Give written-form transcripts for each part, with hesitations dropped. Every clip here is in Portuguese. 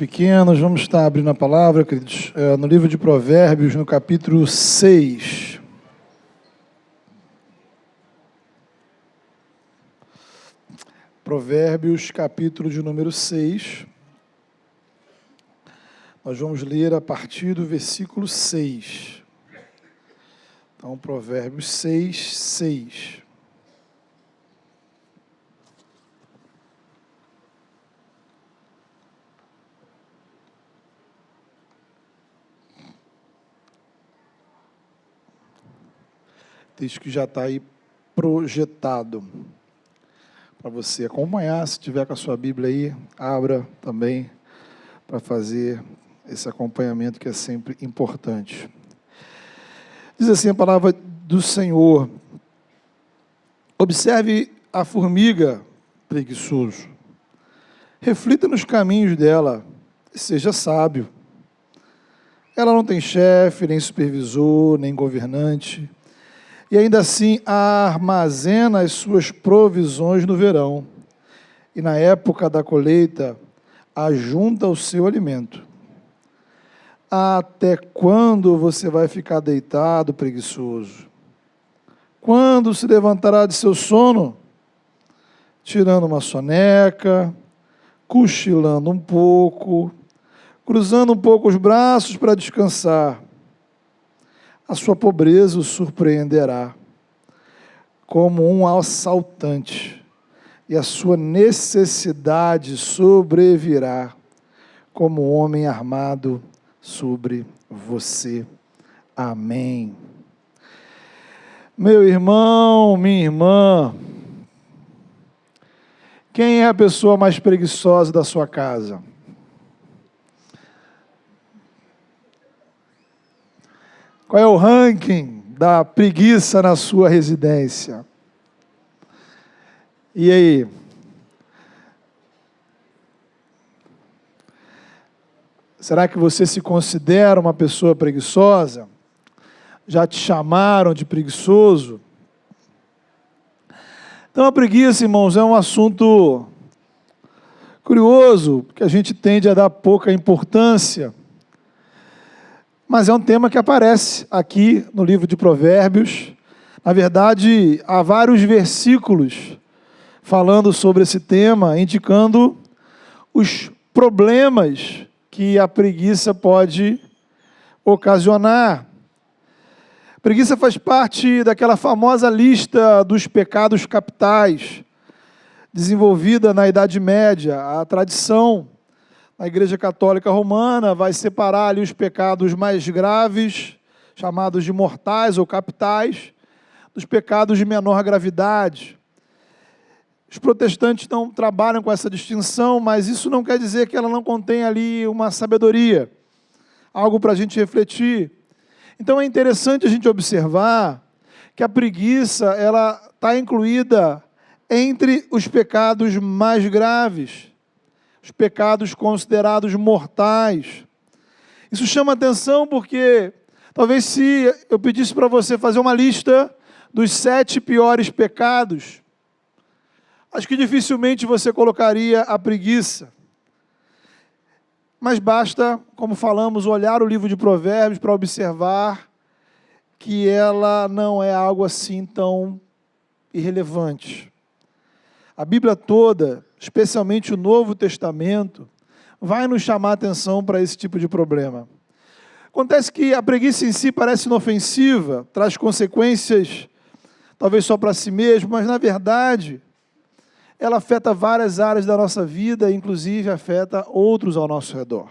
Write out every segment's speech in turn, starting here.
pequenos, vamos estar abrindo a palavra, queridos, no livro de Provérbios, no capítulo 6. Provérbios, capítulo de número 6. Nós vamos ler a partir do versículo 6. Então, Provérbios 6, 6. Texto que já está aí projetado para você acompanhar. Se tiver com a sua Bíblia aí, abra também para fazer esse acompanhamento que é sempre importante. Diz assim a palavra do Senhor: observe a formiga, preguiçoso, reflita nos caminhos dela e seja sábio. Ela não tem chefe, nem supervisor, nem governante, e ainda assim armazena as suas provisões no verão, e na época da colheita ajunta o seu alimento. Até quando você vai ficar deitado, preguiçoso? Quando se levantará de seu sono? Tirando uma soneca, cochilando um pouco, cruzando um pouco os braços para descansar. A sua pobreza o surpreenderá como um assaltante, e a sua necessidade sobrevirá como um homem armado sobre você. Amém. Meu irmão, minha irmã, quem é a pessoa mais preguiçosa da sua casa? Qual é o ranking da preguiça na sua residência? E aí? Será que você se considera uma pessoa preguiçosa? Já te chamaram de preguiçoso? Então a preguiça, irmãos, é um assunto curioso, que a gente tende a dar pouca importância. Mas é um tema que aparece aqui no livro de Provérbios. Na verdade, há vários versículos falando sobre esse tema, indicando os problemas que a preguiça pode ocasionar. A preguiça faz parte daquela famosa lista dos pecados capitais, desenvolvida na Idade Média. A tradição a Igreja Católica Romana vai separar ali os pecados mais graves, chamados de mortais ou capitais, dos pecados de menor gravidade. Os protestantes não trabalham com essa distinção, mas isso não quer dizer que ela não contém ali uma sabedoria, algo para a gente refletir. Então é interessante a gente observar que a preguiça ela está incluída entre os pecados mais graves, os pecados considerados mortais. Isso chama atenção porque, talvez se eu pedisse para você fazer uma lista dos 7 piores pecados, acho que dificilmente você colocaria a preguiça. Mas basta, como falamos, olhar o livro de Provérbios para observar que ela não é algo assim tão irrelevante. A Bíblia toda, especialmente o Novo Testamento, vai nos chamar a atenção para esse tipo de problema. Acontece que a preguiça em si parece inofensiva, traz consequências talvez só para si mesmo, mas na verdade ela afeta várias áreas da nossa vida, inclusive afeta outros ao nosso redor.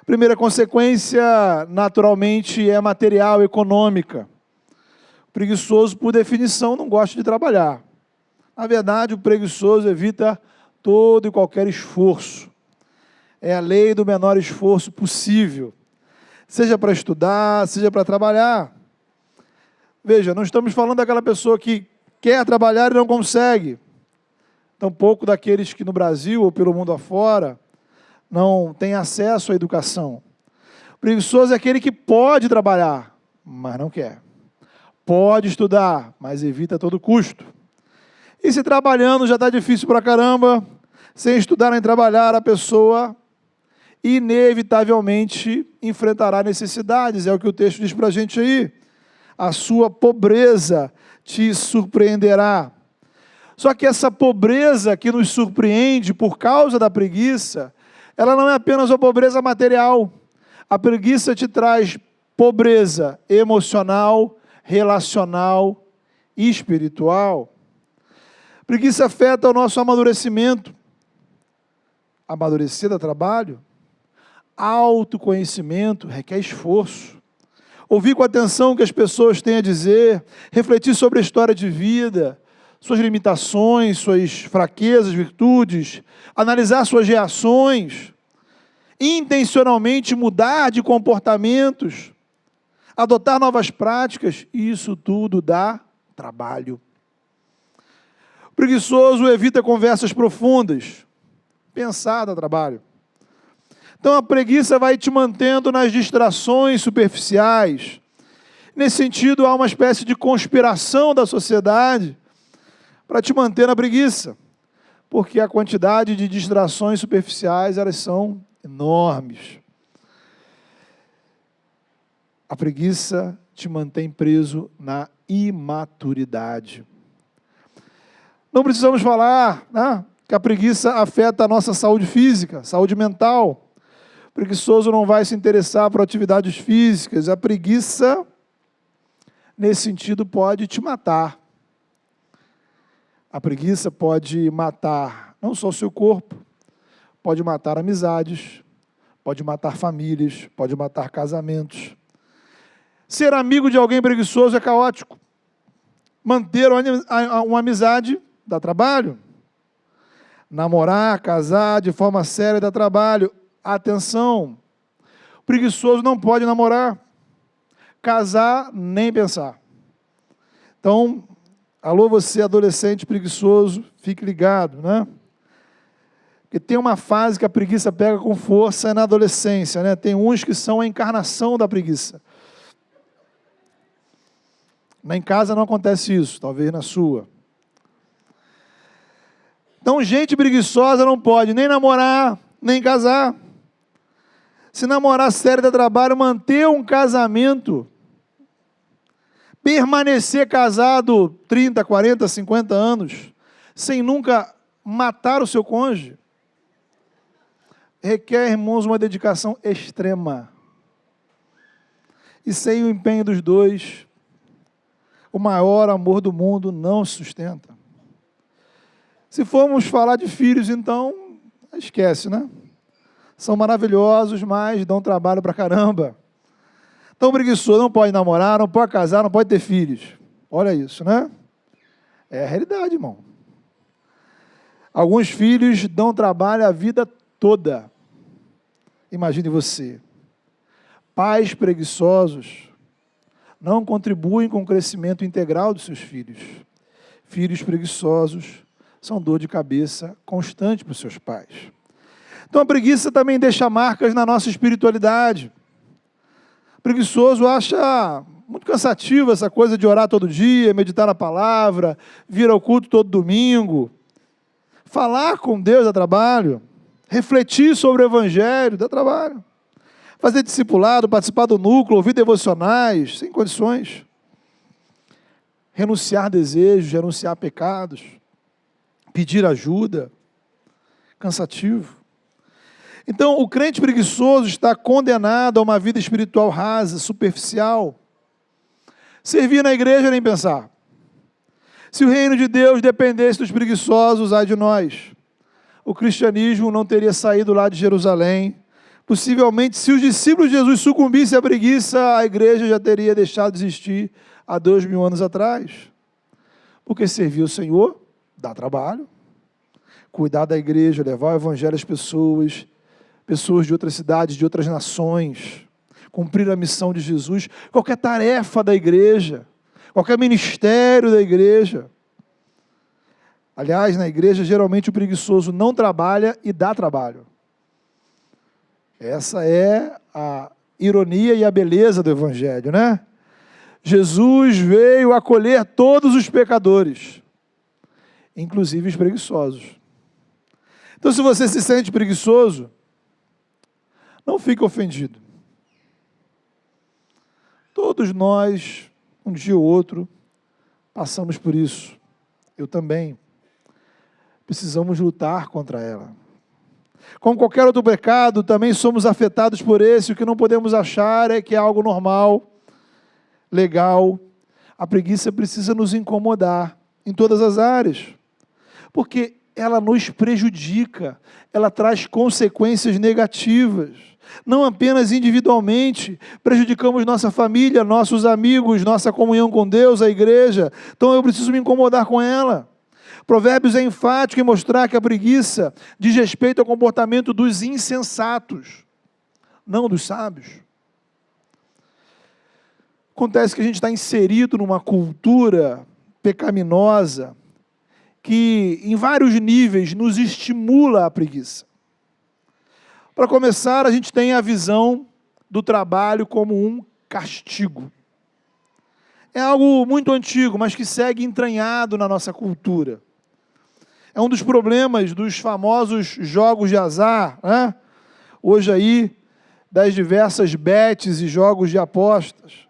A primeira consequência, naturalmente, é material, econômica. O preguiçoso, por definição, não gosta de trabalhar. Na verdade, o preguiçoso evita todo e qualquer esforço. É a lei do menor esforço possível, seja para estudar, seja para trabalhar. Veja, não estamos falando daquela pessoa que quer trabalhar e não consegue. Tampouco daqueles que no Brasil ou pelo mundo afora não têm acesso à educação. O preguiçoso é aquele que pode trabalhar, mas não quer. Pode estudar, mas evita a todo custo. E se trabalhando já está difícil pra caramba, sem estudar nem trabalhar, a pessoa inevitavelmente enfrentará necessidades, é o que o texto diz para a gente aí. A sua pobreza te surpreenderá. Só que essa pobreza que nos surpreende por causa da preguiça, ela não é apenas uma pobreza material. A preguiça te traz pobreza emocional, relacional e espiritual. Preguiça afeta o nosso amadurecimento. Amadurecer dá trabalho. Autoconhecimento requer esforço. Ouvir com atenção o que as pessoas têm a dizer, refletir sobre a história de vida, suas limitações, suas fraquezas, virtudes, analisar suas reações, intencionalmente mudar de comportamentos, adotar novas práticas, isso tudo dá trabalho. O preguiçoso evita conversas profundas. Pensar dá trabalho. Então a preguiça vai te mantendo nas distrações superficiais. Nesse sentido, há uma espécie de conspiração da sociedade para te manter na preguiça, porque a quantidade de distrações superficiais, elas são enormes. A preguiça te mantém preso na imaturidade. Não precisamos falar, né, que a preguiça afeta a nossa saúde física, saúde mental. O preguiçoso não vai se interessar por atividades físicas. A preguiça, nesse sentido, pode te matar. A preguiça pode matar não só o seu corpo, pode matar amizades, pode matar famílias, pode matar casamentos. Ser amigo de alguém preguiçoso é caótico. Manter uma amizade dá trabalho. Namorar, casar de forma séria dá trabalho. Atenção, o preguiçoso não pode namorar, casar, nem pensar. Então, alô você adolescente preguiçoso, fique ligado, né? Porque tem uma fase que a preguiça pega com força, é na adolescência, né? Tem uns que são a encarnação da preguiça. Em casa não acontece isso, talvez na sua. Então, gente preguiçosa não pode nem namorar, nem casar. Se namorar sério dá trabalho, manter um casamento, permanecer casado 30, 40, 50 anos, sem nunca matar o seu cônjuge, requer, irmãos, uma dedicação extrema. E sem o empenho dos dois, o maior amor do mundo não se sustenta. Se formos falar de filhos, então, esquece, né? São maravilhosos, mas dão trabalho pra caramba. Então, preguiçoso não pode namorar, não pode casar, não pode ter filhos. Olha isso, né? É a realidade, irmão. Alguns filhos dão trabalho a vida toda. Imagine você. Pais preguiçosos não contribuem com o crescimento integral dos seus filhos. Filhos preguiçosos são dor de cabeça constante para os seus pais. Então a preguiça também deixa marcas na nossa espiritualidade. O preguiçoso acha muito cansativo essa coisa de orar todo dia, meditar na palavra, vir ao culto todo domingo. Falar com Deus dá trabalho. Refletir sobre o Evangelho dá trabalho. Fazer discipulado, participar do núcleo, ouvir devocionais, sem condições. Renunciar desejos, renunciar pecados. Pedir ajuda. Cansativo. Então, o crente preguiçoso está condenado a uma vida espiritual rasa, superficial. Servir na igreja nem pensar. Se o reino de Deus dependesse dos preguiçosos, ai de nós. O cristianismo não teria saído lá de Jerusalém. Possivelmente, se os discípulos de Jesus sucumbissem à preguiça, a igreja já teria deixado de existir há 2000 anos atrás. Porque servir o Senhor dá trabalho. Cuidar da igreja, levar o evangelho às pessoas de outras cidades, de outras nações, cumprir a missão de Jesus, qualquer tarefa da igreja, qualquer ministério da igreja. Aliás, na igreja, geralmente o preguiçoso não trabalha e dá trabalho. Essa é a ironia e a beleza do evangelho, né? Jesus veio acolher todos os pecadores, inclusive os preguiçosos. Então, se você se sente preguiçoso, Não fique ofendido. Todos nós, um dia ou outro, passamos por isso. Eu também. Precisamos lutar contra ela. Como qualquer outro pecado, também somos afetados por esse. O que não podemos achar é que é algo normal, legal. A preguiça precisa nos incomodar em todas as áreas, porque ela nos prejudica, ela traz consequências negativas. Não apenas individualmente, prejudicamos nossa família, nossos amigos, nossa comunhão com Deus, a igreja. Então eu preciso me incomodar com ela. Provérbios é enfático em mostrar que a preguiça diz respeito ao comportamento dos insensatos, não dos sábios. Acontece que a gente está inserido numa cultura pecaminosa que, em vários níveis, nos estimula a preguiça. Para começar, a gente tem a visão do trabalho como um castigo. É algo muito antigo, mas que segue entranhado na nossa cultura. É um dos problemas dos famosos jogos de azar, né? Hoje aí, das diversas bets e jogos de apostas.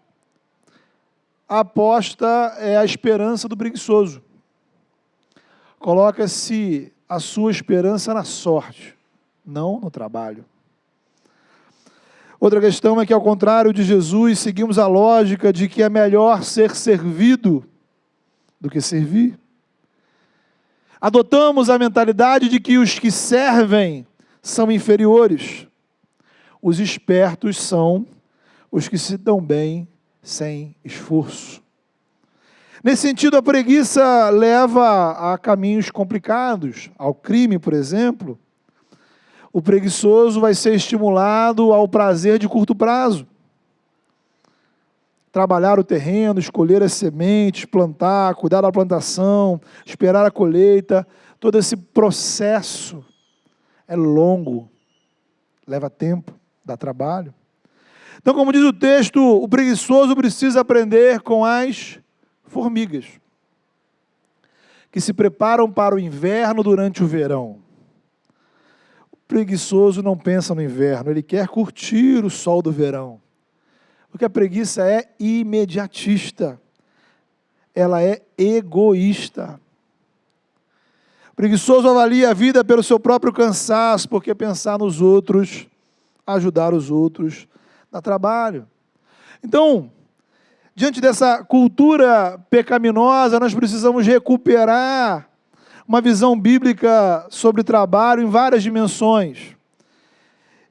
A aposta é a esperança do preguiçoso. Coloca-se a sua esperança na sorte, não no trabalho. Outra questão é que, ao contrário de Jesus, seguimos a lógica de que é melhor ser servido do que servir. Adotamos a mentalidade de que os que servem são inferiores. Os espertos são os que se dão bem sem esforço. Nesse sentido, a preguiça leva a caminhos complicados, ao crime, por exemplo. O preguiçoso vai ser estimulado ao prazer de curto prazo. Trabalhar o terreno, escolher as sementes, plantar, cuidar da plantação, esperar a colheita, todo esse processo é longo, leva tempo, dá trabalho. Então, como diz o texto, o preguiçoso precisa aprender com as formigas, que se preparam para o inverno durante o verão. O preguiçoso não pensa no inverno, ele quer curtir o sol do verão. Porque a preguiça é imediatista, ela é egoísta. O preguiçoso avalia a vida pelo seu próprio cansaço, porque pensar nos outros, ajudar os outros, dá trabalho. Então, diante dessa cultura pecaminosa, nós precisamos recuperar uma visão bíblica sobre trabalho em várias dimensões.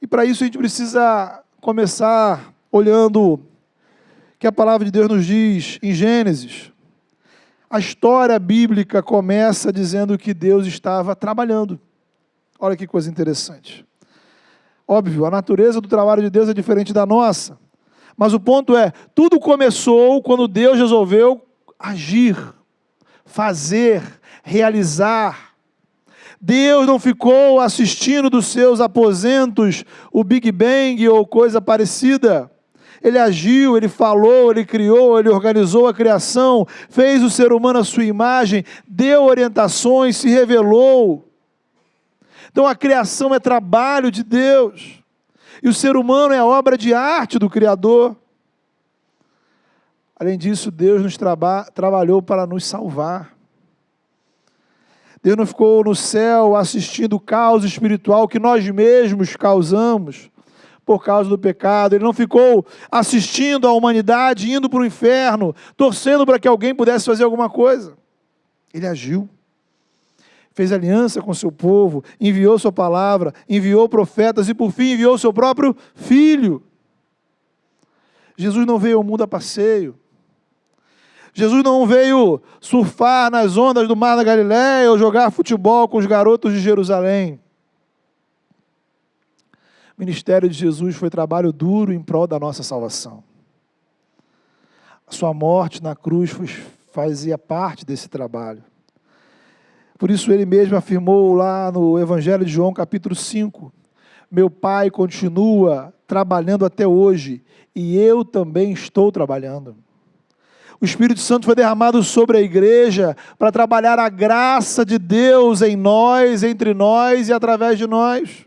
E para isso a gente precisa começar olhando que a palavra de Deus nos diz em Gênesis. A história bíblica começa dizendo que Deus estava trabalhando. Olha que coisa interessante. Óbvio, a natureza do trabalho de Deus é diferente da nossa. Mas o ponto é, tudo começou quando Deus resolveu agir, fazer, realizar. Deus não ficou assistindo dos seus aposentos o Big Bang ou coisa parecida. Ele agiu, ele falou, ele criou, ele organizou a criação, fez o ser humano à sua imagem, deu orientações, se revelou. Então a criação é trabalho de Deus. E o ser humano é a obra de arte do Criador. Além disso, Deus nos trabalhou para nos salvar. Deus não ficou no céu assistindo o caos espiritual que nós mesmos causamos por causa do pecado. Ele não ficou assistindo a humanidade indo para o inferno, torcendo para que alguém pudesse fazer alguma coisa. Ele agiu. Fez aliança com seu povo, enviou sua palavra, enviou profetas e, por fim, enviou seu próprio Filho. Jesus não veio ao mundo a passeio. Jesus não veio surfar nas ondas do mar da Galileia ou jogar futebol com os garotos de Jerusalém. O ministério de Jesus foi trabalho duro em prol da nossa salvação. A sua morte na cruz fazia parte desse trabalho. Por isso ele mesmo afirmou lá no Evangelho de João, capítulo 5, meu Pai continua trabalhando até hoje, e eu também estou trabalhando. O Espírito Santo foi derramado sobre a igreja para trabalhar a graça de Deus em nós, entre nós e através de nós.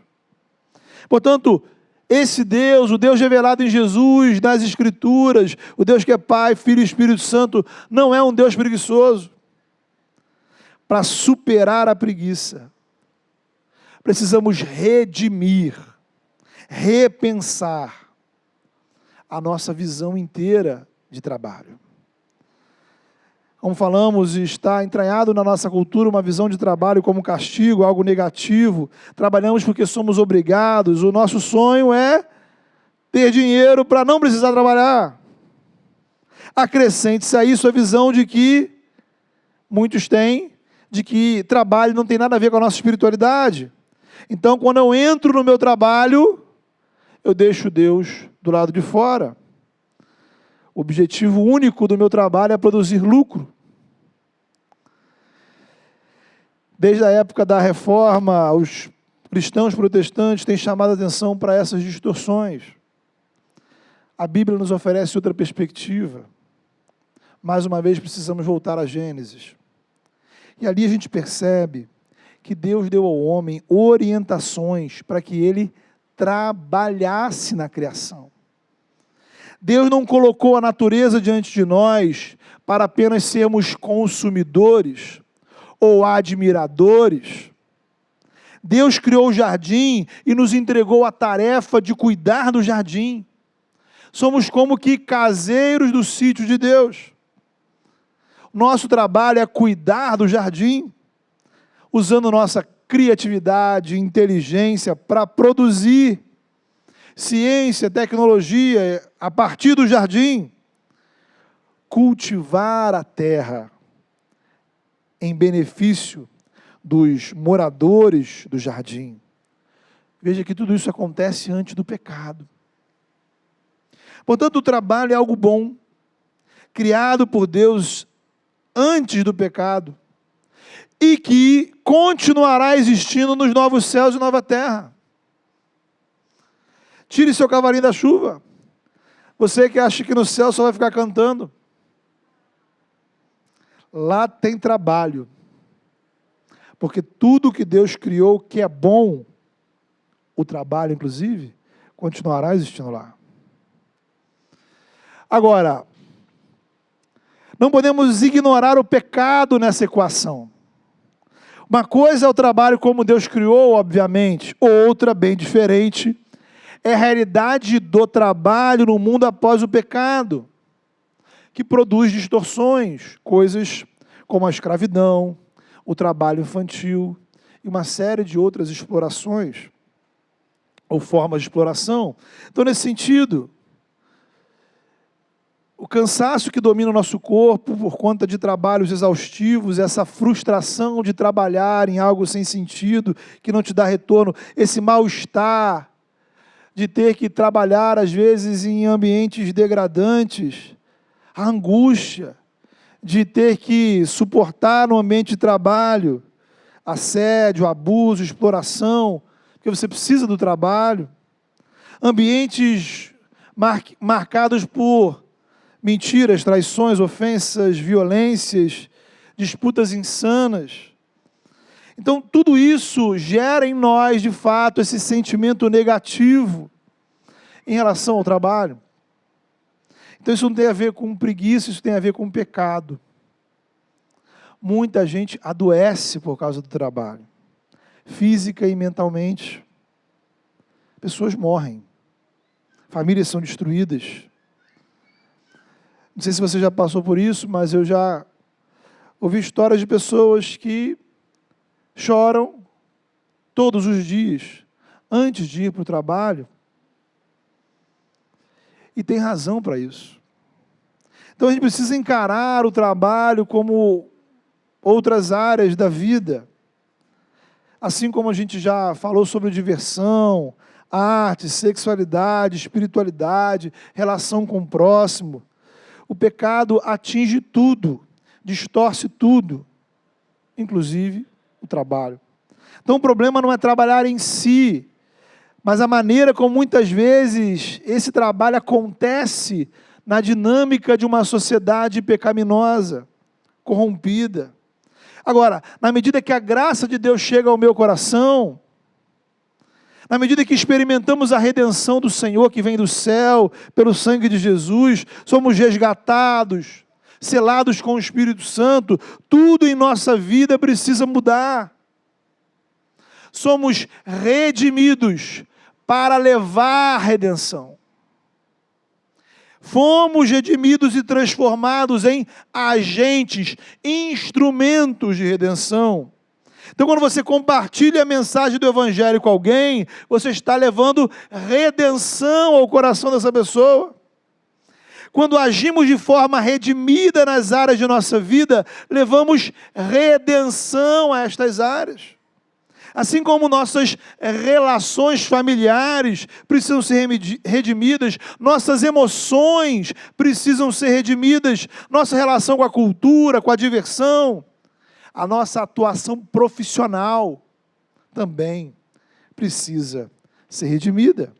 Portanto, Esse Deus, o Deus revelado em Jesus, nas Escrituras, o Deus que é Pai, Filho e Espírito Santo, não é um Deus preguiçoso. Para superar a preguiça, precisamos redimir, repensar a nossa visão inteira de trabalho. Como falamos, está entranhado na nossa cultura uma visão de trabalho como castigo, algo negativo. Trabalhamos porque somos obrigados. O nosso sonho é ter dinheiro para não precisar trabalhar. Acrescente-se a isso a visão de que muitos têm, de que trabalho não tem nada a ver com a nossa espiritualidade. Então, quando eu entro no meu trabalho, eu deixo Deus do lado de fora. O objetivo único do meu trabalho é produzir lucro. Desde a época da Reforma, os cristãos protestantes têm chamado a atenção para essas distorções. A Bíblia nos oferece outra perspectiva. Mais uma vez, precisamos voltar a Gênesis. E ali a gente percebe que Deus deu ao homem orientações para que ele trabalhasse na criação. Deus não colocou a natureza diante de nós para apenas sermos consumidores ou admiradores. Deus criou o jardim e nos entregou a tarefa de cuidar do jardim. Somos como que caseiros do sítio de Deus. Nosso trabalho é cuidar do jardim, usando nossa criatividade, inteligência para produzir ciência, tecnologia, a partir do jardim, cultivar a terra em benefício dos moradores do jardim. Veja que tudo isso acontece antes do pecado. Portanto, o trabalho é algo bom, criado por Deus antes do pecado, e que continuará existindo nos novos céus e nova terra. Tire seu cavalinho da chuva. Você que acha que no céu só vai ficar cantando. Lá tem trabalho. Porque tudo que Deus criou que é bom, o trabalho inclusive, continuará existindo lá. Agora, não podemos ignorar o pecado nessa equação. Uma coisa é o trabalho como Deus criou, obviamente. Outra, bem diferente, é a realidade do trabalho no mundo após o pecado, que produz distorções, coisas como a escravidão, o trabalho infantil e uma série de outras explorações, ou formas de exploração. Então, nesse sentido, o cansaço que domina o nosso corpo por conta de trabalhos exaustivos, essa frustração de trabalhar em algo sem sentido, que não te dá retorno, esse mal-estar de ter que trabalhar, às vezes, em ambientes degradantes, a angústia de ter que suportar no ambiente de trabalho assédio, abuso, exploração, porque você precisa do trabalho, ambientes marcados por mentiras, traições, ofensas, violências, disputas insanas. Então, tudo isso gera em nós, de fato, esse sentimento negativo em relação ao trabalho. Então, isso não tem a ver com preguiça, isso tem a ver com pecado. Muita gente adoece por causa do trabalho, física e mentalmente. Pessoas morrem, famílias são destruídas. Não sei se você já passou por isso, mas eu já ouvi histórias de pessoas que choram todos os dias, antes de ir para o trabalho, e tem razão para isso. Então a gente precisa encarar o trabalho como outras áreas da vida, assim como a gente já falou sobre diversão, arte, sexualidade, espiritualidade, relação com o próximo. O pecado atinge tudo, distorce tudo, inclusive o trabalho. Então o problema não é trabalhar em si, mas a maneira como muitas vezes esse trabalho acontece na dinâmica de uma sociedade pecaminosa, corrompida. Agora, na medida que a graça de Deus chega ao meu coração, Na medida que experimentamos a redenção do Senhor que vem do céu, pelo sangue de Jesus, somos resgatados, selados com o Espírito Santo, tudo em nossa vida precisa mudar. Somos redimidos para levar a redenção. Fomos redimidos e transformados em agentes, instrumentos de redenção. Então, quando você compartilha a mensagem do Evangelho com alguém, você está levando redenção ao coração dessa pessoa. Quando agimos de forma redimida nas áreas de nossa vida, levamos redenção a estas áreas. Assim como nossas relações familiares precisam ser redimidas, nossas emoções precisam ser redimidas, nossa relação com a cultura, com a diversão, a nossa atuação profissional também precisa ser redimida.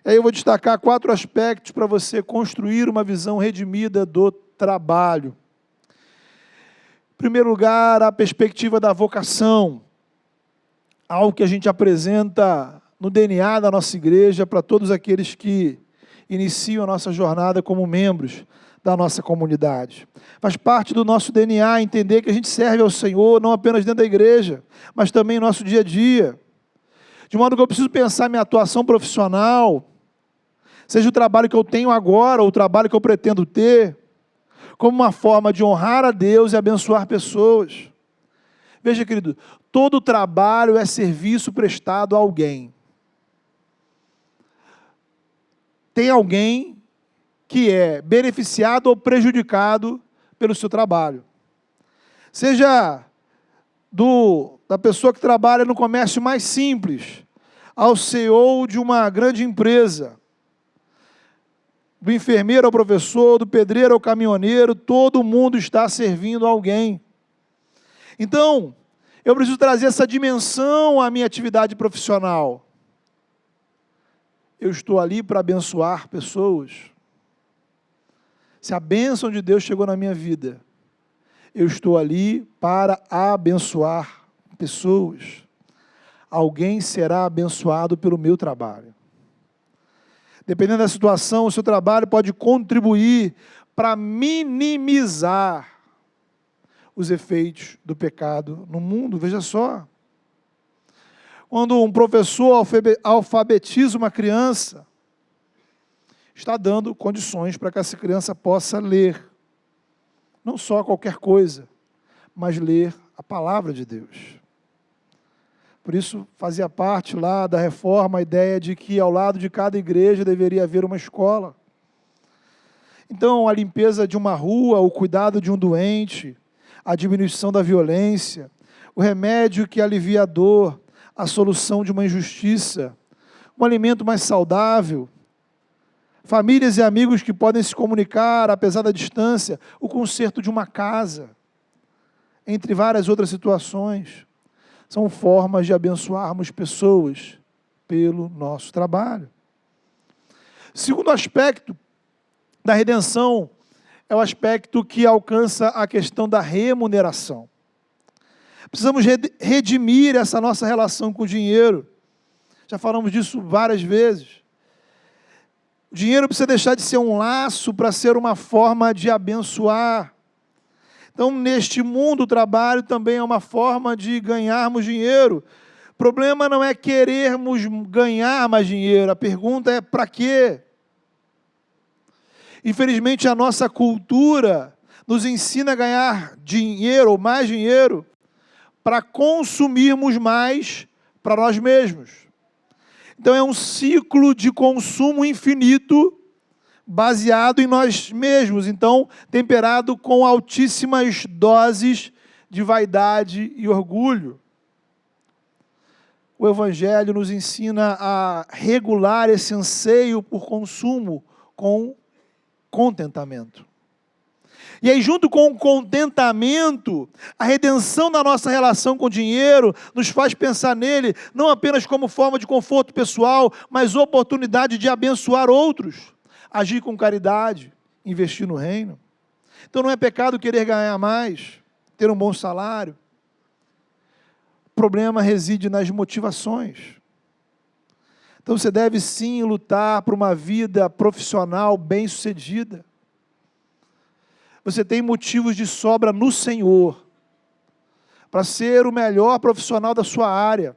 Aí eu vou destacar 4 aspectos para você construir uma visão redimida do trabalho. Em primeiro lugar, a perspectiva da vocação, algo que a gente apresenta no DNA da nossa igreja para todos aqueles que iniciam a nossa jornada como membros da nossa comunidade. Faz parte do nosso DNA entender que a gente serve ao Senhor, não apenas dentro da igreja, mas também no nosso dia a dia. De modo que eu preciso pensar minha atuação profissional, seja o trabalho que eu tenho agora, ou o trabalho que eu pretendo ter, como uma forma de honrar a Deus e abençoar pessoas. Veja, querido, todo trabalho é serviço prestado a alguém. Tem alguém que é beneficiado ou prejudicado pelo seu trabalho. Seja da pessoa que trabalha no comércio mais simples, ao CEO de uma grande empresa, do enfermeiro ao professor, do pedreiro ao caminhoneiro, todo mundo está servindo a alguém. Então, eu preciso trazer essa dimensão à minha atividade profissional. Eu estou ali para abençoar pessoas. Se a bênção de Deus chegou na minha vida, eu estou ali para abençoar pessoas. Alguém será abençoado pelo meu trabalho. Dependendo da situação, o seu trabalho pode contribuir para minimizar os efeitos do pecado no mundo. Veja só. Quando um professor alfabetiza uma criança, está dando condições para que essa criança possa ler. Não só qualquer coisa, mas ler a palavra de Deus. Por isso, fazia parte lá da reforma a ideia de que ao lado de cada igreja deveria haver uma escola. Então, a limpeza de uma rua, o cuidado de um doente, a diminuição da violência, o remédio que alivia a dor, a solução de uma injustiça, um alimento mais saudável, famílias e amigos que podem se comunicar, apesar da distância, o conserto de uma casa, entre várias outras situações, são formas de abençoarmos pessoas pelo nosso trabalho. Segundo aspecto da redenção é o aspecto que alcança a questão da remuneração. Precisamos redimir essa nossa relação com o dinheiro. Já falamos disso várias vezes. O dinheiro precisa deixar de ser um laço para ser uma forma de abençoar. Então, neste mundo, o trabalho também é uma forma de ganharmos dinheiro. O problema não é querermos ganhar mais dinheiro, a pergunta é para quê? Infelizmente, a nossa cultura nos ensina a ganhar dinheiro ou mais dinheiro para consumirmos mais para nós mesmos. Então, é um ciclo de consumo infinito, baseado em nós mesmos, então, temperado com altíssimas doses de vaidade e orgulho. O Evangelho nos ensina a regular esse anseio por consumo com contentamento. E aí, junto com o contentamento, a redenção da nossa relação com o dinheiro nos faz pensar nele, não apenas como forma de conforto pessoal, mas oportunidade de abençoar outros, agir com caridade, investir no reino. Então não é pecado querer ganhar mais, ter um bom salário. problema reside nas motivações. Então você deve sim lutar por uma vida profissional bem-sucedida. Você tem motivos de sobra no Senhor para ser o melhor profissional da sua área.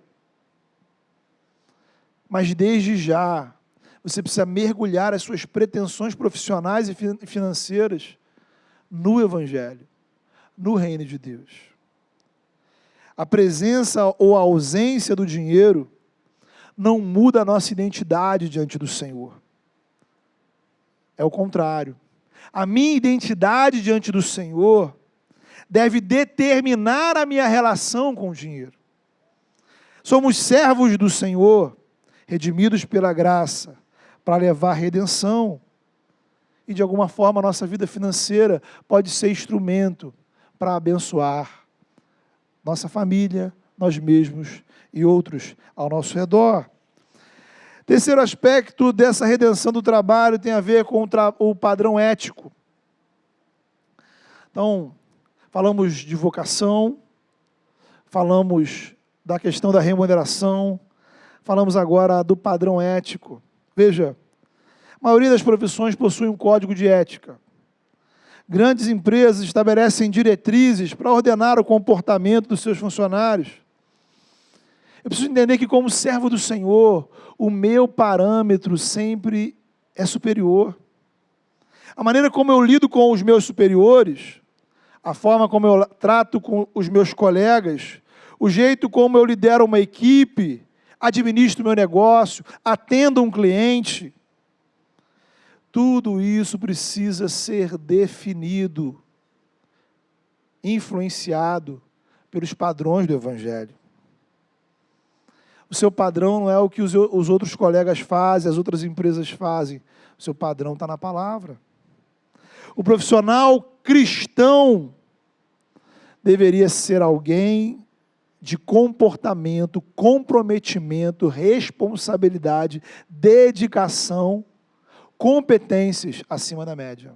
Mas desde já, você precisa mergulhar as suas pretensões profissionais e financeiras no Evangelho, no reino de Deus. A presença ou a ausência do dinheiro não muda a nossa identidade diante do Senhor. É o contrário. A minha identidade diante do Senhor deve determinar a minha relação com o dinheiro. Somos servos do Senhor, redimidos pela graça, para levar a redenção. E de alguma forma a nossa vida financeira pode ser instrumento para abençoar nossa família, nós mesmos e outros ao nosso redor. Terceiro aspecto dessa redenção do trabalho tem a ver com o padrão ético. Então, falamos de vocação, falamos da questão da remuneração, falamos agora do padrão ético. Veja, a maioria das profissões possui um código de ética. Grandes empresas estabelecem diretrizes para ordenar o comportamento dos seus funcionários. Eu preciso entender que, como servo do Senhor, o meu parâmetro sempre é superior. A maneira como eu lido com os meus superiores, a forma como eu trato com os meus colegas, o jeito como eu lidero uma equipe, administro meu negócio, atendo um cliente, tudo isso precisa ser definido, influenciado pelos padrões do Evangelho. O seu padrão não é o que os outros colegas fazem, as outras empresas fazem. O seu padrão está na palavra. O profissional cristão deveria ser alguém de comportamento, comprometimento, responsabilidade, dedicação, competências acima da média.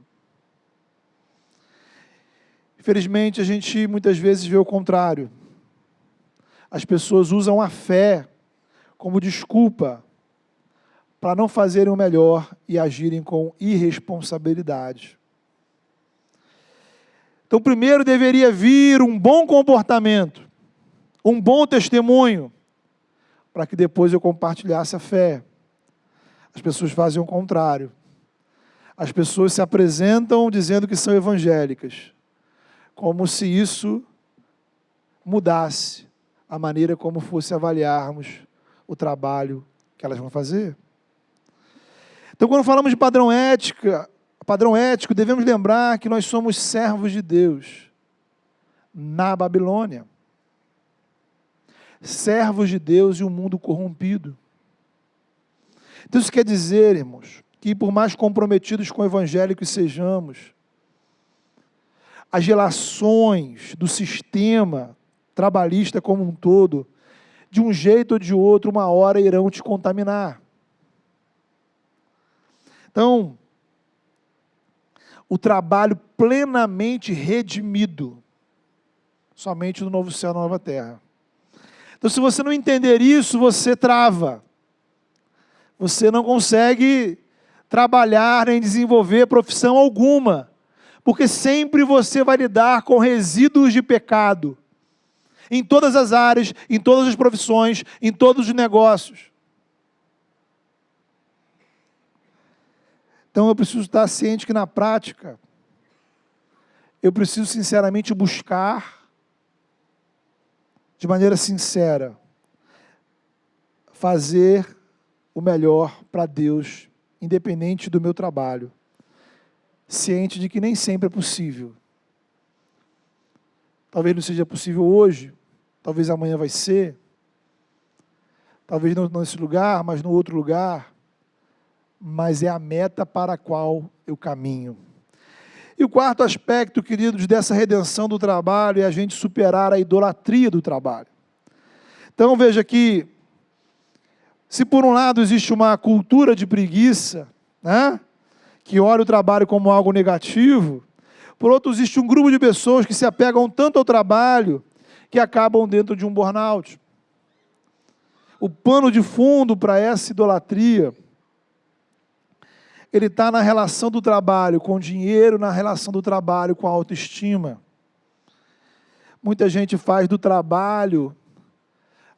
Infelizmente, a gente muitas vezes vê o contrário. As pessoas usam a fé como desculpa para não fazerem o melhor e agirem com irresponsabilidade. Então, primeiro deveria vir um bom comportamento, um bom testemunho, para que depois eu compartilhasse a fé. As pessoas fazem o contrário. As pessoas se apresentam dizendo que são evangélicas, como se isso mudasse a maneira como fosse avaliarmos o trabalho que elas vão fazer. Então, quando falamos de padrão ético, devemos lembrar que nós somos servos de Deus na Babilônia. Servos de Deus e um mundo corrompido. Então, isso quer dizer, irmãos, que por mais comprometidos com o Evangelho que sejamos, as relações do sistema trabalhista como um todo, de um jeito ou de outro, uma hora irão te contaminar. Então, o trabalho plenamente redimido, somente no novo céu e nova terra. Então, se você não entender isso, você trava. Você não consegue trabalhar nem desenvolver profissão alguma, porque sempre você vai lidar com resíduos de pecado, em todas as áreas, em todas as profissões, em todos os negócios. Então eu preciso estar ciente que na prática, eu preciso sinceramente buscar, de maneira sincera, fazer o melhor para Deus, independente do meu trabalho, ciente de que nem sempre é possível. Talvez não seja possível hoje, talvez amanhã vai ser, talvez não nesse lugar, mas no outro lugar, mas é a meta para a qual eu caminho. E o quarto aspecto, queridos, dessa redenção do trabalho é a gente superar a idolatria do trabalho. Então veja que, se por um lado existe uma cultura de preguiça, né, que olha o trabalho como algo negativo, por outro existe um grupo de pessoas que se apegam tanto ao trabalho, que acabam dentro de um burnout. O pano de fundo para essa idolatria, ele está na relação do trabalho com o dinheiro, na relação do trabalho com a autoestima. Muita gente faz do trabalho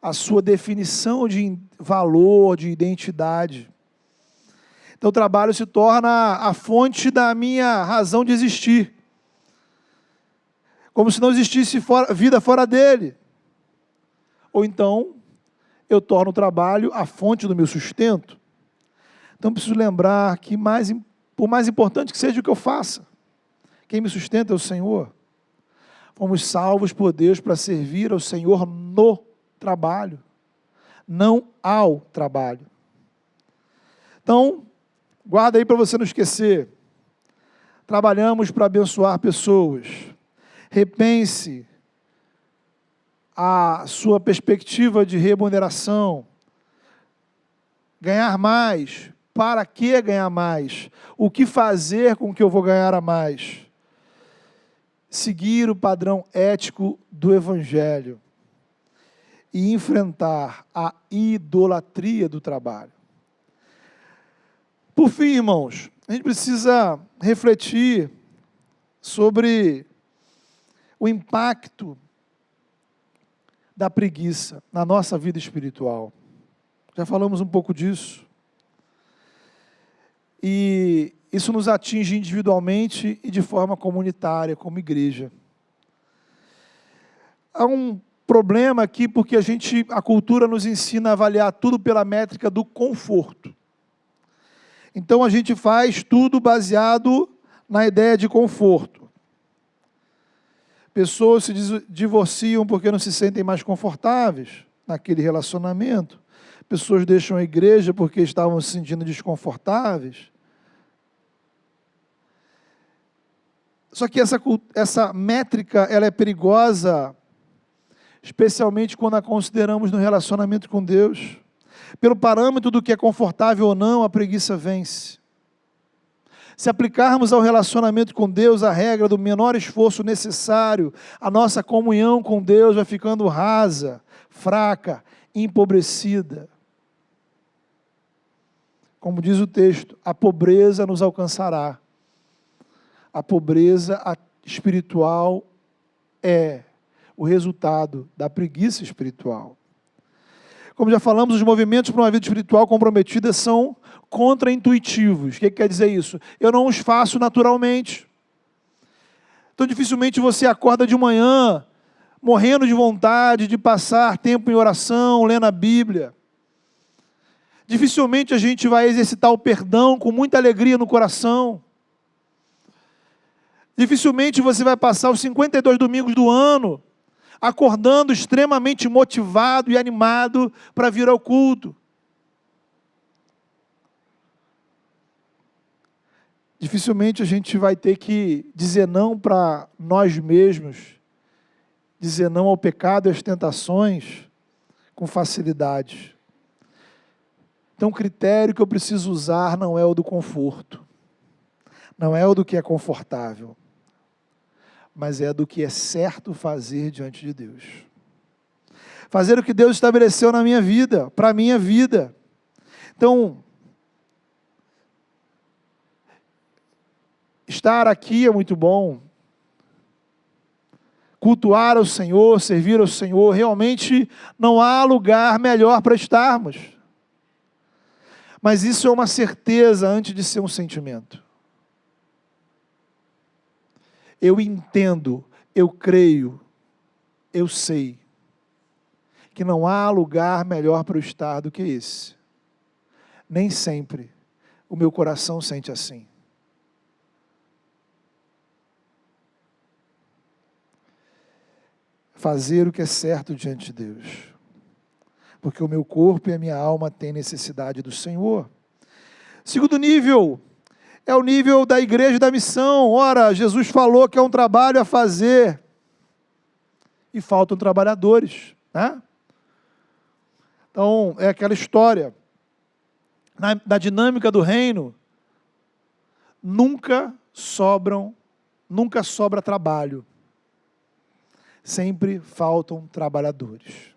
a sua definição de valor, de identidade. Então o trabalho se torna a fonte da minha razão de existir. Como se não existisse vida fora dele. Ou então, eu torno o trabalho a fonte do meu sustento. Então preciso lembrar que por mais importante que seja o que eu faça, quem me sustenta é o Senhor. Fomos salvos por Deus para servir ao Senhor no trabalho, não ao trabalho. Então, guarda aí para você não esquecer. Trabalhamos para abençoar pessoas. Repense a sua perspectiva de remuneração. Ganhar mais. Para que ganhar mais? O que fazer com que eu vou ganhar a mais? Seguir o padrão ético do Evangelho e enfrentar a idolatria do trabalho. Por fim, irmãos, a gente precisa refletir sobre o impacto da preguiça na nossa vida espiritual. Já falamos um pouco disso. E isso nos atinge individualmente e de forma comunitária, como igreja. Há um problema aqui porque a cultura nos ensina a avaliar tudo pela métrica do conforto. Então a gente faz tudo baseado na ideia de conforto. Pessoas se divorciam porque não se sentem mais confortáveis naquele relacionamento. Pessoas deixam a igreja porque estavam se sentindo desconfortáveis. Só que essa métrica ela é perigosa, especialmente quando a consideramos no relacionamento com Deus. Pelo parâmetro do que é confortável ou não, a preguiça vence. Se aplicarmos ao relacionamento com Deus a regra do menor esforço necessário, a nossa comunhão com Deus vai ficando rasa, fraca, empobrecida. Como diz o texto, a pobreza nos alcançará. A pobreza espiritual é o resultado da preguiça espiritual. Como já falamos, os movimentos para uma vida espiritual comprometida são contraintuitivos. O que quer dizer isso? Eu não os faço naturalmente. Então, dificilmente você acorda de manhã morrendo de vontade de passar tempo em oração, lendo a Bíblia. Dificilmente a gente vai exercitar o perdão com muita alegria no coração. Dificilmente você vai passar os 52 domingos do ano acordando extremamente motivado e animado para vir ao culto. Dificilmente a gente vai ter que dizer não para nós mesmos, dizer não ao pecado e às tentações com facilidade. Então o critério que eu preciso usar não é o do conforto, não é o do que é confortável, mas é do que é certo fazer diante de Deus. Fazer o que Deus estabeleceu na minha vida, para a minha vida. Então, estar aqui é muito bom. Cultuar ao Senhor, servir ao Senhor, realmente não há lugar melhor para estarmos. Mas isso é uma certeza antes de ser um sentimento. Eu entendo, eu creio, eu sei que não há lugar melhor para eu estar do que esse. Nem sempre o meu coração sente assim. Fazer o que é certo diante de Deus. Porque o meu corpo e a minha alma têm necessidade do Senhor. Segundo nível é o nível da igreja e da missão. Ora, Jesus falou que é um trabalho a fazer. E faltam trabalhadores, né? Então, é aquela história. Na dinâmica do reino, nunca sobra trabalho. sempre faltam trabalhadores.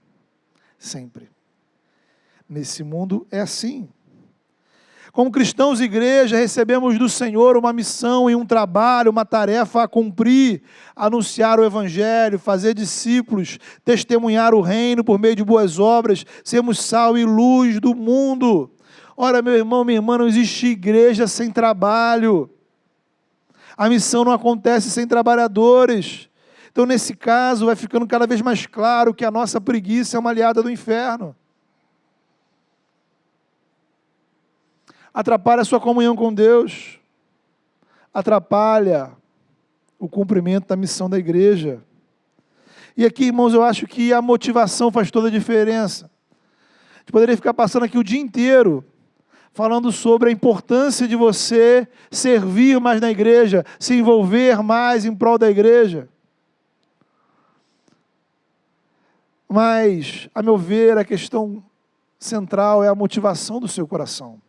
Sempre. Nesse mundo é assim. Como cristãos e igreja, recebemos do Senhor uma missão e um trabalho, uma tarefa a cumprir, anunciar o Evangelho, fazer discípulos, testemunhar o reino por meio de boas obras, sermos sal e luz do mundo. Ora, meu irmão, minha irmã, não existe igreja sem trabalho. A missão não acontece sem trabalhadores. Então, nesse caso, vai ficando cada vez mais claro que a nossa preguiça é uma aliada do inferno. Atrapalha a sua comunhão com Deus, atrapalha o cumprimento da missão da igreja. E aqui, irmãos, eu acho que a motivação faz toda a diferença. A gente poderia ficar passando aqui o dia inteiro falando sobre a importância de você servir mais na igreja, se envolver mais em prol da igreja. Mas, a meu ver, a questão central é a motivação do seu coração.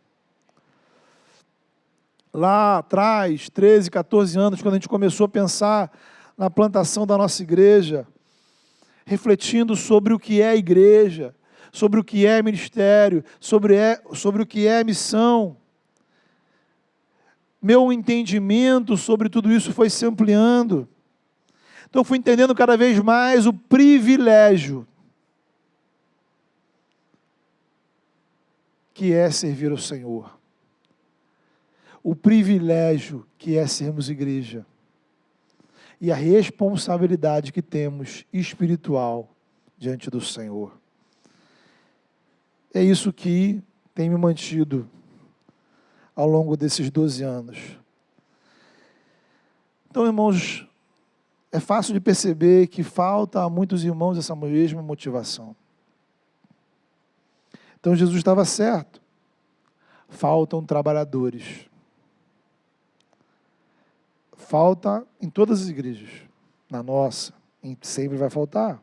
Lá atrás, 13, 14 anos, quando a gente começou a pensar na plantação da nossa igreja, refletindo sobre o que é a igreja, sobre o que é ministério, sobre o que é missão, meu entendimento sobre tudo isso foi se ampliando. Então, eu fui entendendo cada vez mais o privilégio que é servir ao Senhor. O privilégio que é sermos igreja. E a responsabilidade que temos espiritual diante do Senhor. É isso que tem me mantido ao longo desses 12 anos. Então, irmãos, é fácil de perceber que falta a muitos irmãos essa mesma motivação. Então, Jesus estava certo. Faltam trabalhadores. Falta em todas as igrejas. Na nossa, sempre vai faltar.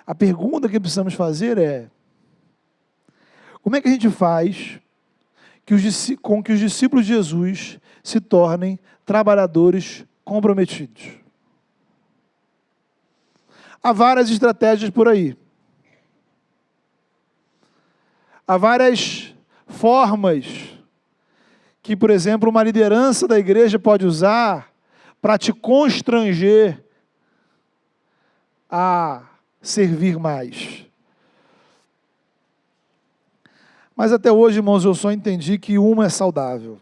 A pergunta que precisamos fazer é: como é que a gente faz com que os discípulos de Jesus se tornem trabalhadores comprometidos? Há várias estratégias por aí. Há várias formas que, por exemplo, uma liderança da igreja pode usar para te constranger a servir mais. Mas até hoje, irmãos, eu só entendi que uma é saudável.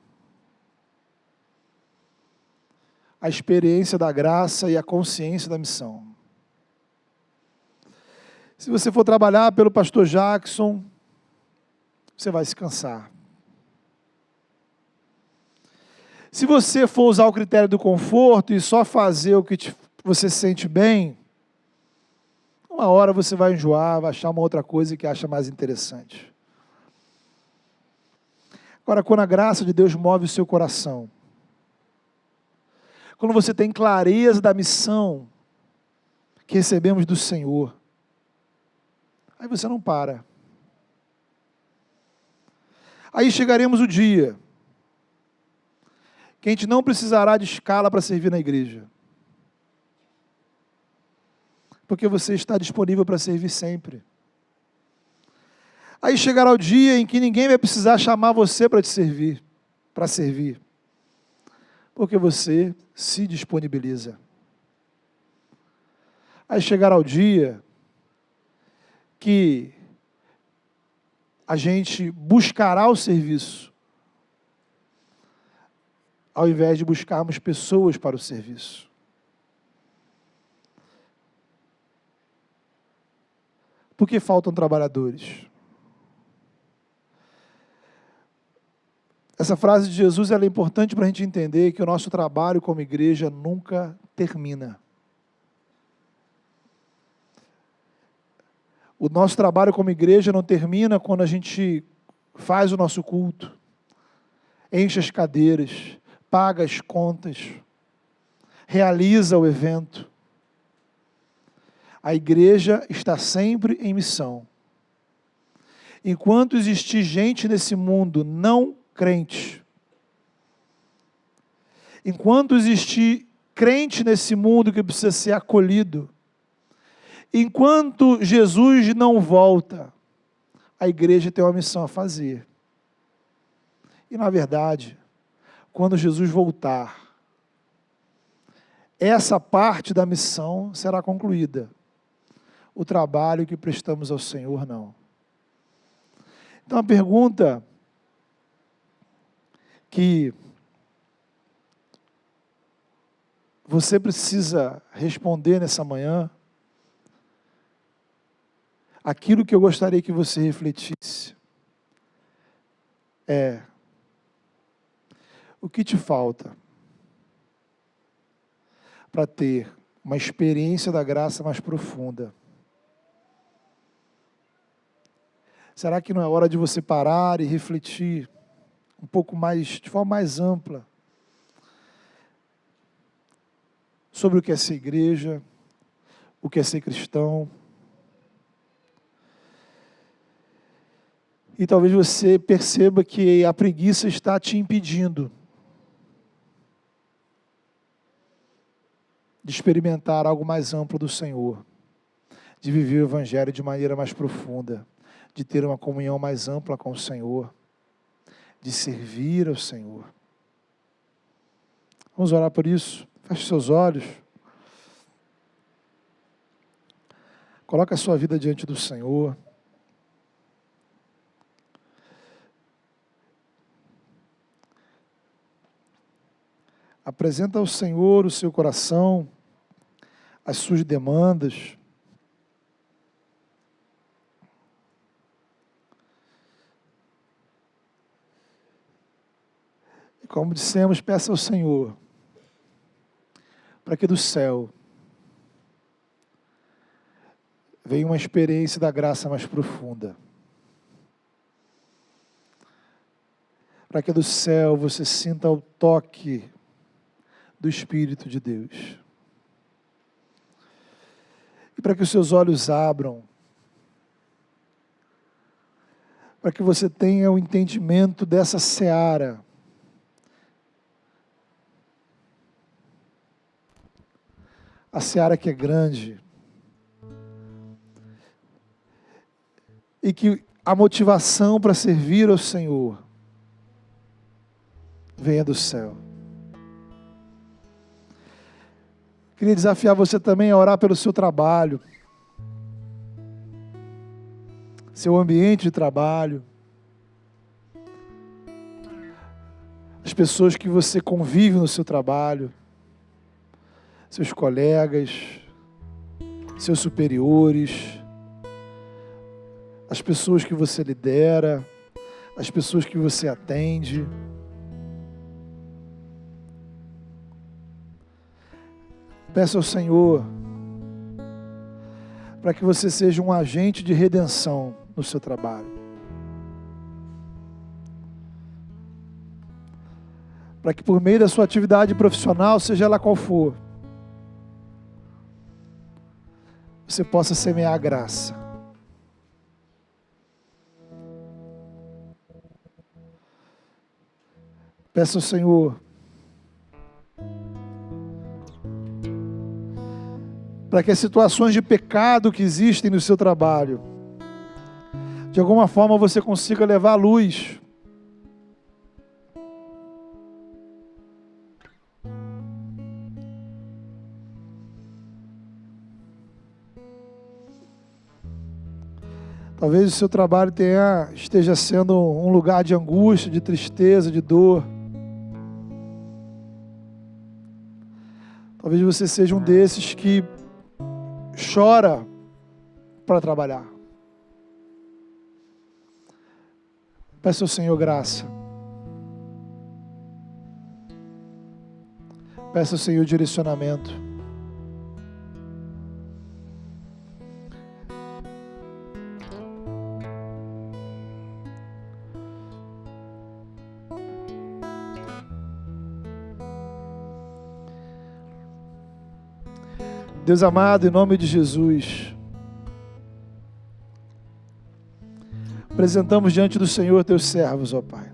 A experiência da graça e a consciência da missão. Se você for trabalhar pelo pastor Jackson, você vai se cansar. Se você for usar o critério do conforto e só fazer o que você se sente bem, uma hora você vai enjoar, vai achar uma outra coisa que acha mais interessante. Agora, quando a graça de Deus move o seu coração, quando você tem clareza da missão que recebemos do Senhor, aí você não para. Aí chegaremos o dia que a gente não precisará de escala para servir na igreja. Porque você está disponível para servir sempre. Aí chegará o dia em que ninguém vai precisar chamar você para te servir, para servir. Porque você se disponibiliza. Aí chegará o dia que a gente buscará o serviço, ao invés de buscarmos pessoas para o serviço. Por que faltam trabalhadores? Essa frase de Jesus ela é importante para a gente entender que o nosso trabalho como igreja nunca termina. O nosso trabalho como igreja não termina quando a gente faz o nosso culto, enche as cadeiras, paga as contas, realiza o evento. A igreja está sempre em missão. Enquanto existir gente nesse mundo não crente, enquanto existir crente nesse mundo que precisa ser acolhido. Enquanto Jesus não volta, a igreja tem uma missão a fazer. E na verdade, quando Jesus voltar, essa parte da missão será concluída. O trabalho que prestamos ao Senhor, não. Então a pergunta que você precisa responder nessa manhã, aquilo que eu gostaria que você refletisse, é: o que te falta para ter uma experiência da graça mais profunda? Será que não é hora de você parar e refletir um pouco mais, de forma mais ampla, sobre o que é ser igreja, o que é ser cristão? E talvez você perceba que a preguiça está te impedindo de experimentar algo mais amplo do Senhor, de viver o Evangelho de maneira mais profunda, de ter uma comunhão mais ampla com o Senhor, de servir ao Senhor. Vamos orar por isso. Feche seus olhos. Coloque a sua vida diante do Senhor. Apresenta ao Senhor o seu coração, as suas demandas. E como dissemos, peça ao Senhor para que do céu venha uma experiência da graça mais profunda. Para que do céu você sinta o toque do Espírito de Deus. E para que os seus olhos abram, para que você tenha o entendimento dessa seara, a seara que é grande, e que a motivação para servir ao Senhor venha do céu. Queria desafiar você também a orar pelo seu trabalho, seu ambiente de trabalho, as pessoas que você convive no seu trabalho, seus colegas, seus superiores, as pessoas que você lidera, as pessoas que você atende. Peça ao Senhor para que você seja um agente de redenção no seu trabalho. Para que por meio da sua atividade profissional, seja ela qual for, você possa semear a graça. Peça ao Senhor para que as situações de pecado que existem no seu trabalho, de alguma forma você consiga levar a luz. Talvez o seu trabalho esteja sendo um lugar de angústia, de tristeza, de dor. Talvez você seja um desses que chora para trabalhar. Peça ao Senhor graça. Peça ao Senhor direcionamento. Deus amado, em nome de Jesus, apresentamos diante do Senhor teus servos, ó Pai.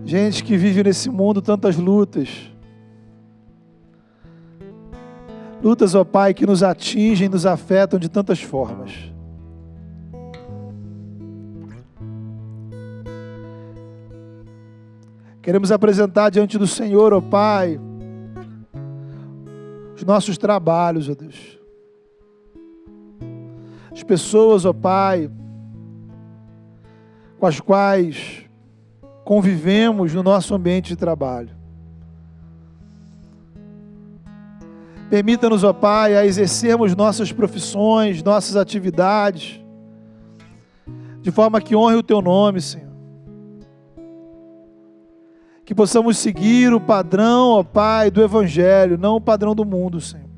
Gente que vive nesse mundo tantas lutas. Lutas, ó Pai, que nos atingem, nos afetam de tantas formas. Queremos apresentar diante do Senhor, ó Pai, os nossos trabalhos, ó Deus. As pessoas, ó Pai, com as quais convivemos no nosso ambiente de trabalho. Permita-nos, ó Pai, a exercermos nossas profissões, nossas atividades, de forma que honre o Teu nome, Senhor. Que possamos seguir o padrão, ó Pai, do Evangelho, não o padrão do mundo, Senhor.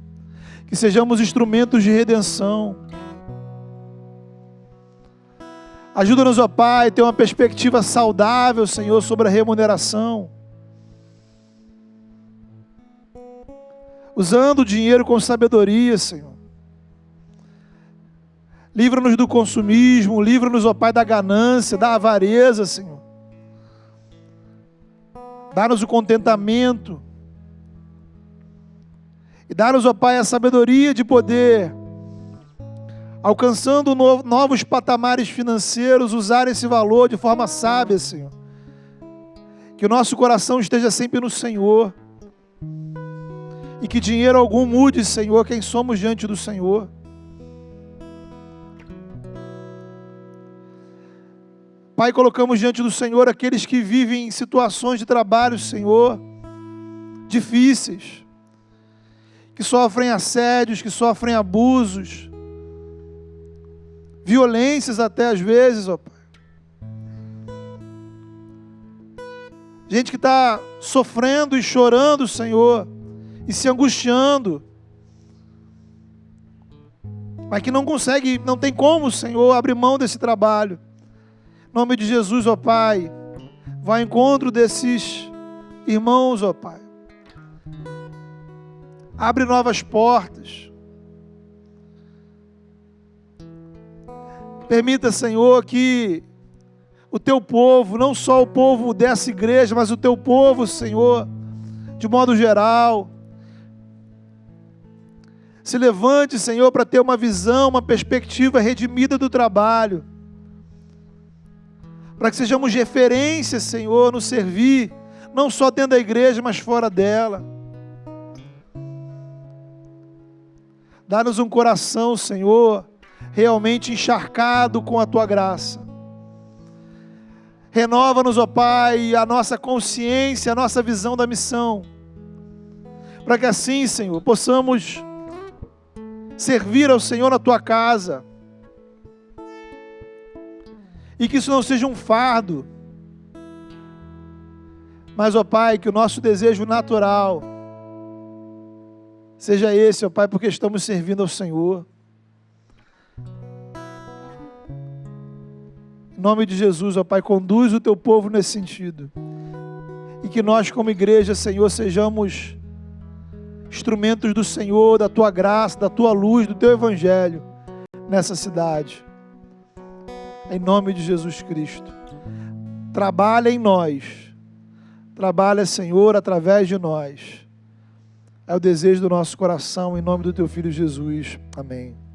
Que sejamos instrumentos de redenção. Ajuda-nos, ó Pai, a ter uma perspectiva saudável, Senhor, sobre a remuneração. Usando o dinheiro com sabedoria, Senhor. Livra-nos do consumismo, livra-nos, ó Pai, da ganância, da avareza, Senhor. Dá-nos o contentamento. E dá-nos, ó Pai, a sabedoria de poder, alcançando novos patamares financeiros, usar esse valor de forma sábia, Senhor. Que o nosso coração esteja sempre no Senhor. E que dinheiro algum mude, Senhor, quem somos diante do Senhor. Pai, colocamos diante do Senhor aqueles que vivem em situações de trabalho, Senhor, difíceis, que sofrem assédios, que sofrem abusos, violências até às vezes, ó Pai. Gente que está sofrendo e chorando, Senhor, e se angustiando, mas que não consegue, não tem como, Senhor, abrir mão desse trabalho. Em nome de Jesus, ó Pai, vai ao encontro desses irmãos, ó Pai. Abre novas portas. Permita, Senhor, que o Teu povo, não só o povo dessa igreja, mas o Teu povo, Senhor, de modo geral, se levante, Senhor, para ter uma visão, uma perspectiva redimida do trabalho. Para que sejamos referência, Senhor, no servir, não só dentro da igreja, mas fora dela. Dá-nos um coração, Senhor, realmente encharcado com a Tua graça. Renova-nos, ó Pai, a nossa consciência, a nossa visão da missão. Para que assim, Senhor, possamos servir ao Senhor na Tua casa. E que isso não seja um fardo, mas, ó Pai, que o nosso desejo natural seja esse, ó Pai, porque estamos servindo ao Senhor. Em nome de Jesus, ó Pai, conduz o Teu povo nesse sentido. E que nós, como igreja, Senhor, sejamos instrumentos do Senhor, da Tua graça, da Tua luz, do Teu Evangelho nessa cidade. Em nome de Jesus Cristo. Trabalha em nós. Trabalha, Senhor, através de nós. É o desejo do nosso coração, em nome do Teu Filho Jesus. Amém.